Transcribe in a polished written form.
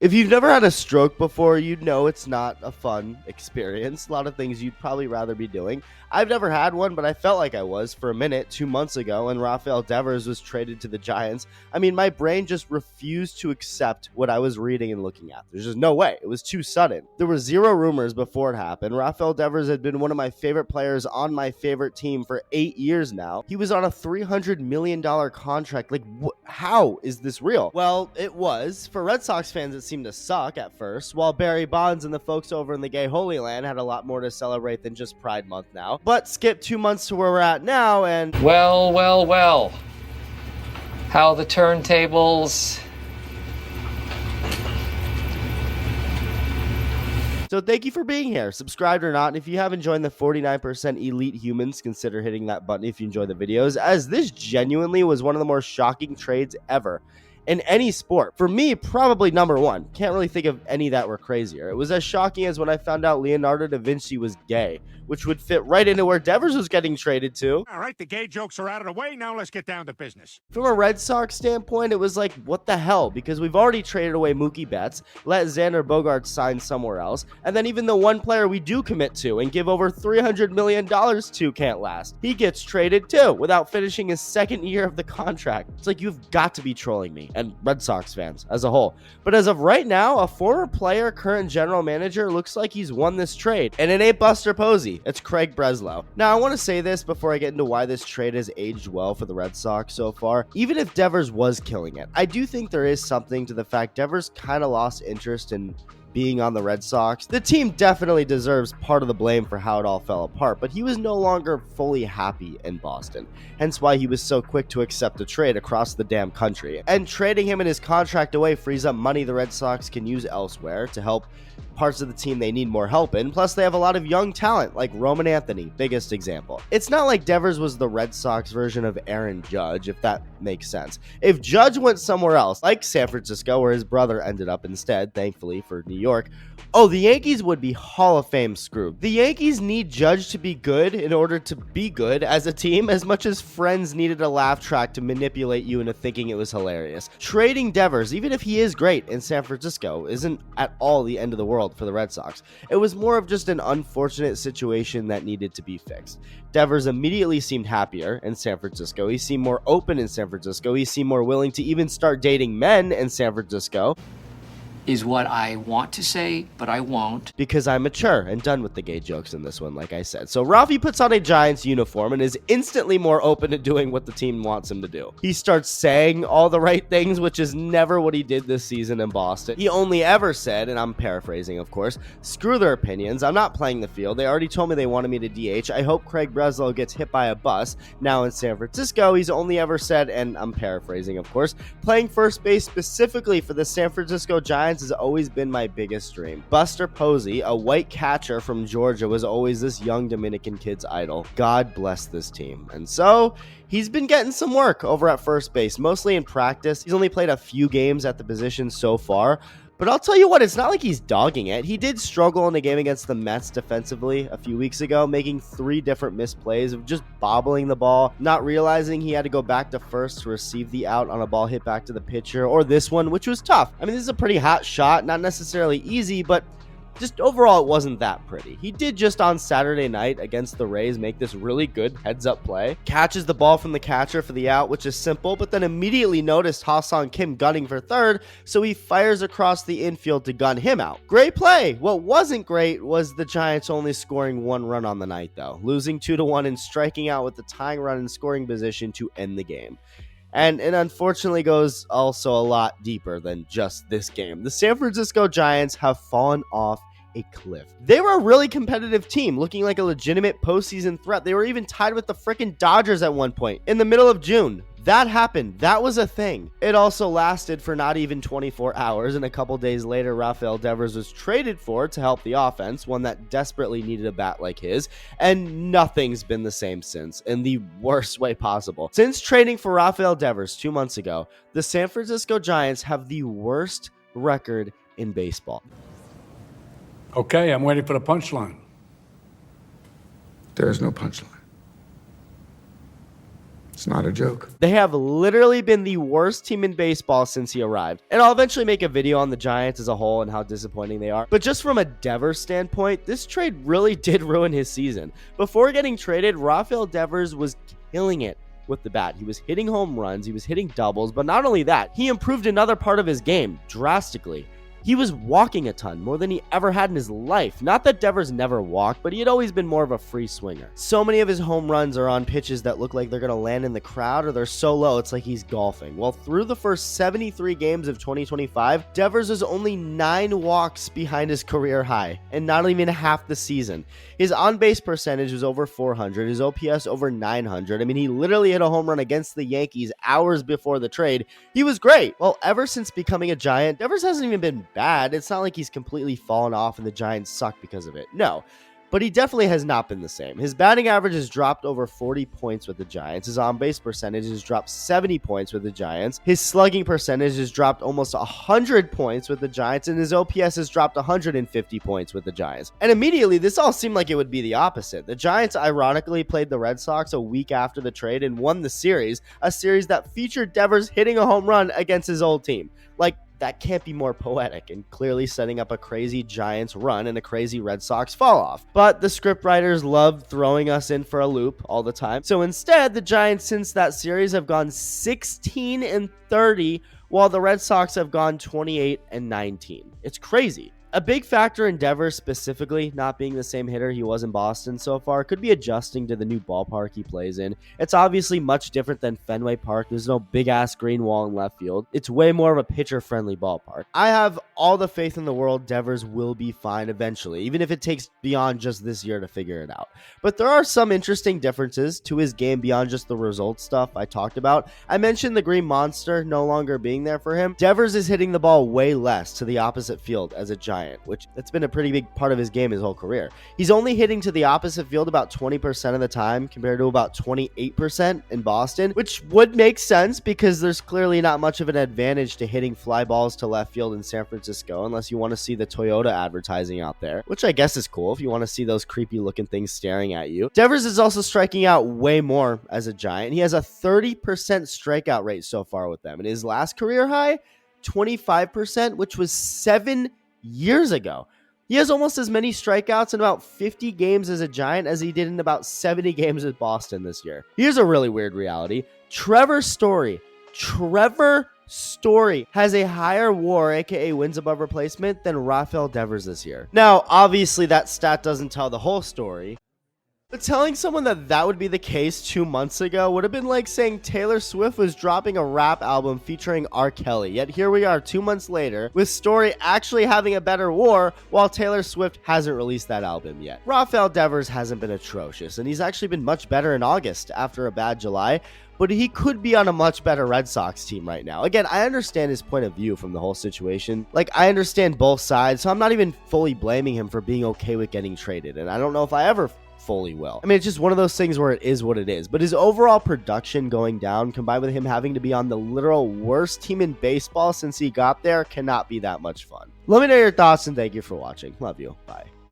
If you've never had a stroke before, you'd know it's not a fun experience. A lot of things you'd probably rather be doing. I've never had one, but I felt like I was for a minute 2 months ago when Rafael Devers was traded to the Giants. I mean, my brain just refused to accept what I was reading and looking at. There's just no way. It was too sudden. There were zero rumors before it happened. Rafael Devers had been one of my favorite players on my favorite team for 8 years now. He was on a $300 million contract. Like, how is this real? Well, it was. For Red Sox fans, it seemed to suck at first, while Barry Bonds and the folks over in the gay Holy Land had a lot more to celebrate than just Pride Month now. But skip 2 months to where we're at now, and Well. How the turntables. so thank you for being here. Subscribed or not, and if you haven't joined the 49% elite humans, consider hitting that button if you enjoy the videos, as this genuinely was one of the more shocking trades ever in any sport. For me, probably number one. Can't really think of any that were crazier. It was as shocking as when I found out Leonardo da Vinci was gay, which would fit right into where Devers was getting traded to. All right, the gay jokes are out of the way. Now let's get down to business. From a Red Sox standpoint, it was like, what the hell? Because we've already traded away Mookie Betts, let Xander Bogaerts sign somewhere else, and then even the one player we do commit to and give over $300 million to can't last. He gets traded too, without finishing his second year of the contract. It's like, you've got to be trolling me, and Red Sox fans as a whole. But as of right now, a former player, current general manager, looks like he's won this trade. And it ain't Buster Posey, it's Craig Breslow. Now, I want to say this before I get into why this trade has aged well for the Red Sox so far. Even if Devers was killing it, I do think there is something to the fact Devers kind of lost interest in being on the Red Sox. The team definitely deserves part of the blame for how it all fell apart, but he was no longer fully happy in Boston, hence why he was so quick to accept a trade across the damn country. And trading him and his contract away frees up money the Red Sox can use elsewhere to help parts of the team they need more help in. Plus, they have a lot of young talent, like Roman Anthony, biggest example. It's not like Devers was the Red Sox version of Aaron Judge, if that makes sense. If Judge went somewhere else, like San Francisco, where his brother ended up instead, thankfully for New York, the Yankees would be Hall of Fame screwed. The Yankees need Judge to be good in order to be good as a team, as much as Friends needed a laugh track to manipulate you into thinking it was hilarious. Trading Devers, even if he is great in San Francisco, isn't at all the end of the world for the Red Sox. It was more of just an unfortunate situation that needed to be fixed. Devers immediately seemed happier in San Francisco. He seemed more open in San Francisco. He seemed more willing to even start dating men in San Francisco. Is what I want to say, but I won't. Because I'm mature and done with the gay jokes in this one, like I said. So Rafi puts on a Giants uniform and is instantly more open to doing what the team wants him to do. He starts saying all the right things, which is never what he did this season in Boston. He only ever said, and I'm paraphrasing of course, screw their opinions, I'm not playing the field. They already told me they wanted me to DH. I hope Craig Breslow gets hit by a bus. Now in San Francisco, he's only ever said, and I'm paraphrasing of course, playing first base specifically for the San Francisco Giants has always been my biggest dream. Buster Posey, a white catcher from Georgia, was always this young Dominican kid's idol. God bless this team. And so he's been getting some work over at first base, mostly in practice. He's only played a few games at the position so far. But I'll tell you what, it's not like he's dogging it. He did struggle in the game against the Mets defensively a few weeks ago, making 3 different missed plays of just bobbling the ball, not realizing he had to go back to first to receive the out on a ball hit back to the pitcher, or this one, which was tough. I mean, this is a pretty hot shot, not necessarily easy, but just overall, it wasn't that pretty. He did just on Saturday night against the Rays make this really good heads-up play. Catches the ball from the catcher for the out, which is simple, but then immediately noticed Ha-Sung Kim gunning for third, so he fires across the infield to gun him out. Great play! What wasn't great was the Giants only scoring 1 run on the night, though, losing 2-1 and striking out with the tying run in scoring position to end the game. And it unfortunately goes also a lot deeper than just this game. The San Francisco Giants have fallen off a cliff. They were a really competitive team, looking like a legitimate postseason threat. They were even tied with the freaking Dodgers at one point in the middle of June. That happened. That was a thing. It also lasted for not even 24 hours, and a couple days later, Rafael Devers was traded for to help the offense, one that desperately needed a bat like his, and nothing's been the same since, in the worst way possible. Since trading for Rafael Devers 2 months ago, the San Francisco Giants have the worst record in baseball. Okay, I'm waiting for the punchline. There is no punchline. It's not a joke. They have literally been the worst team in baseball since he arrived. And I'll eventually make a video on the Giants as a whole and how disappointing they are. But just from a Devers standpoint, this trade really did ruin his season. Before getting traded, Rafael Devers was killing it with the bat. He was hitting home runs, he was hitting doubles, but not only that, he improved another part of his game drastically. He was walking a ton, more than he ever had in his life. Not that Devers never walked, but he had always been more of a free swinger. So many of his home runs are on pitches that look like they're going to land in the crowd, or they're so low it's like he's golfing. Well, through the first 73 games of 2025, Devers is only 9 walks behind his career high, and not even half the season. His on-base percentage was over 400, his OPS over 900. I mean, he literally hit a home run against the Yankees hours before the trade. He was great. Well, ever since becoming a Giant, Devers hasn't even been bad. It's not like he's completely fallen off and the Giants suck because of it. No. But he definitely has not been the same. His batting average has dropped over 40 points with the Giants. His on-base percentage has dropped 70 points with the Giants. His slugging percentage has dropped almost 100 points with the Giants, and his OPS has dropped 150 points with the Giants. And immediately, this all seemed like it would be the opposite. The Giants ironically played the Red Sox a week after the trade and won the series, a series that featured Devers hitting a home run against his old team. Like, that can't be more poetic and clearly setting up a crazy Giants run and a crazy Red Sox fall off. But the scriptwriters love throwing us in for a loop all the time. So instead, the Giants since that series have gone 16-30, while the Red Sox have gone 28-19. It's crazy. A big factor in Devers specifically not being the same hitter he was in Boston so far could be adjusting to the new ballpark he plays in. It's obviously much different than Fenway Park. There's no big-ass green wall in left field. It's way more of a pitcher-friendly ballpark. I have all the faith in the world Devers will be fine eventually, even if it takes beyond just this year to figure it out. But there are some interesting differences to his game beyond just the results stuff I talked about. I mentioned the Green Monster no longer being there for him. Devers is hitting the ball way less to the opposite field as a Giant, which that's been a pretty big part of his game his whole career. He's only hitting to the opposite field about 20% of the time compared to about 28% in Boston, which would make sense because there's clearly not much of an advantage to hitting fly balls to left field in San Francisco unless you want to see the Toyota advertising out there, which I guess is cool if you want to see those creepy looking things staring at you. Devers is also striking out way more as a Giant. He has a 30% strikeout rate so far with them. In his last career high, 25%, which was 7 years ago. He has almost as many strikeouts in about 50 games as a Giant as he did in about 70 games with Boston this year. Here's a really weird reality. Trevor Story has a higher WAR, aka wins above replacement, than Rafael Devers this year. Now, obviously that stat doesn't tell the whole story, but telling someone that would be the case 2 months ago would have been like saying Taylor Swift was dropping a rap album featuring R. Kelly. Yet here we are 2 months later with Story actually having a better WAR while Taylor Swift hasn't released that album yet. Rafael Devers hasn't been atrocious, and he's actually been much better in August after a bad July, but he could be on a much better Red Sox team right now. Again, I understand his point of view from the whole situation. Like, I understand both sides, so I'm not even fully blaming him for being okay with getting traded, and I don't know if I ever fully will. I mean, it's just one of those things where it is what it is. But his overall production going down, combined with him having to be on the literal worst team in baseball since he got there, cannot be that much fun. Let me know your thoughts, and thank you for watching. Love you. Bye.